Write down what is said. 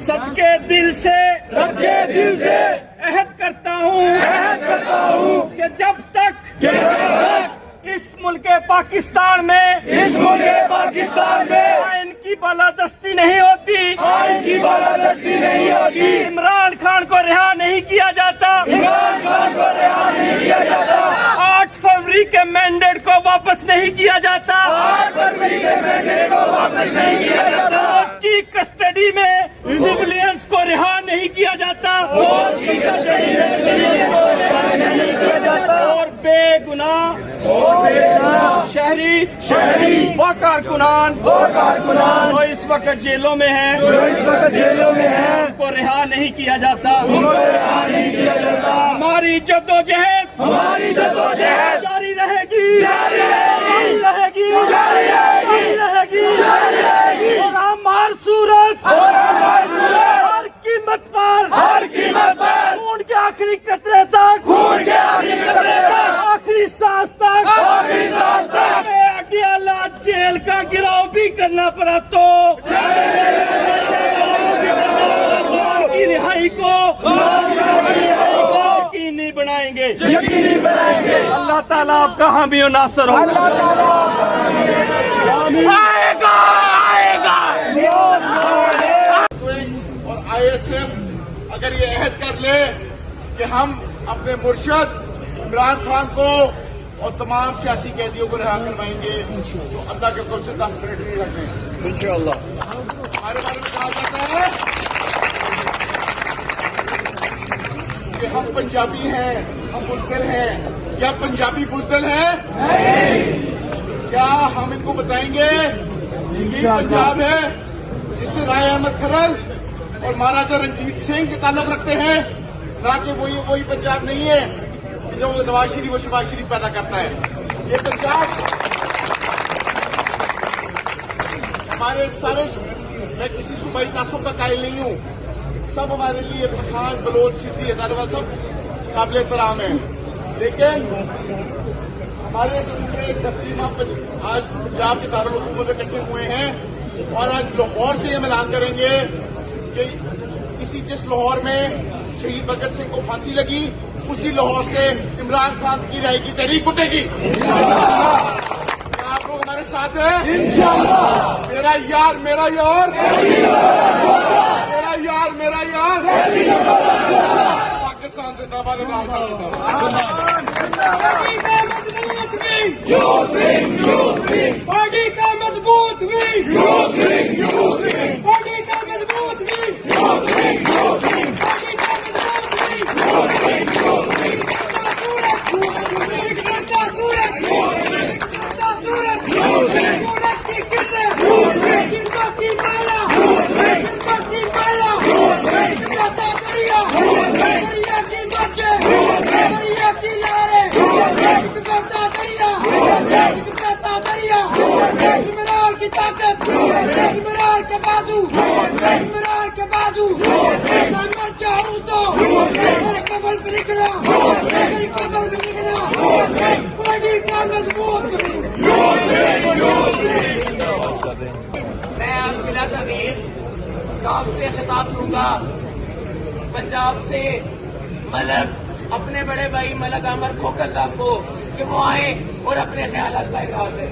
सबके दिल से अहद करता हूँ कि जब तक इस मुल्क पाकिस्तान में आइन की बालादस्ती नहीं होती, इमरान खान को रिहा नहीं किया जाता, 8 फरवरी के मैंडेट को वापस नहीं किया जाता, फौज की कस्टडी में सिविलियंस को रिहा नहीं किया जाता, और बेगुनाह शहरी व कारकुनान जो इस वक्त जेलों में हैं उनको रिहा नहीं किया जाता। हमारी जद्दोजहद जारी रहेगी और हम हर सूरत हर कीमत पर खून के आखिरी कतरे तक आखिरी सांस तक अल्लाह जेल का गिराव भी करना पड़ा तो की रिहाई को यकीनी बनाएंगे। अल्लाह ताला आपका हामी और नासर हो। आएगा और ISF अगर ये अहद कर ले कि हम अपने मुर्शद इमरान खान को और तमाम सियासी कैदियों को रिहा करवाएंगे तो अल्लाह के हुक्म से 10 मिनट नहीं रखें इंशाअल्लाह। हमारे बारे में कहा जाता है कि हम पंजाबी हैं, हम बुज़दिल हैं। क्या पंजाबी बुज़दिल हैं? क्या हम इनको बताएंगे ये पंजाब है जिससे राय अहमद खरल और महाराजा रंजीत सिंह के ताल्लुक रखते हैं, ना कि वही पंजाब नहीं है जो नवाज शरीफ और शहबाज शरीफ पैदा करता है। ये पंजाब हमारे सारे, मैं किसी सूबाई तासुब का कायल नहीं हूँ, सब हमारे लिए पठान बलोच सिद्धी हजारीवाल सब काबिल एहतराम है, लेकिन हमारे सूबे इस तकरीबा आज पंजाब के दारुल हुकूमत में इकट्ठे हुए हैं और आज लाहौर से ये ऐलान करेंगे कि जिस लाहौर में शहीद भगत सिंह को फांसी लगी उसी लाहौर से इमरान खान की रिहाई की तहरीक उठेगी। क्या आप लोग हमारे साथ हैं? मेरा यार पाकिस्तान जिंदाबाद, इमरान खान पार्टी का मजबूत इमरान के बाजू मैं मर जाऊं तो मेरे कमल पे निकला, मेरी कमल पे निकला, पार्टी का मजबूत। मैं आज मिला तगीर काफ से खिताब दूंगा पंजाब से मलक अपने बड़े भाई मलक अहमद खोकर साहब को कि वो आए और अपने ख्याल का इजहार करें।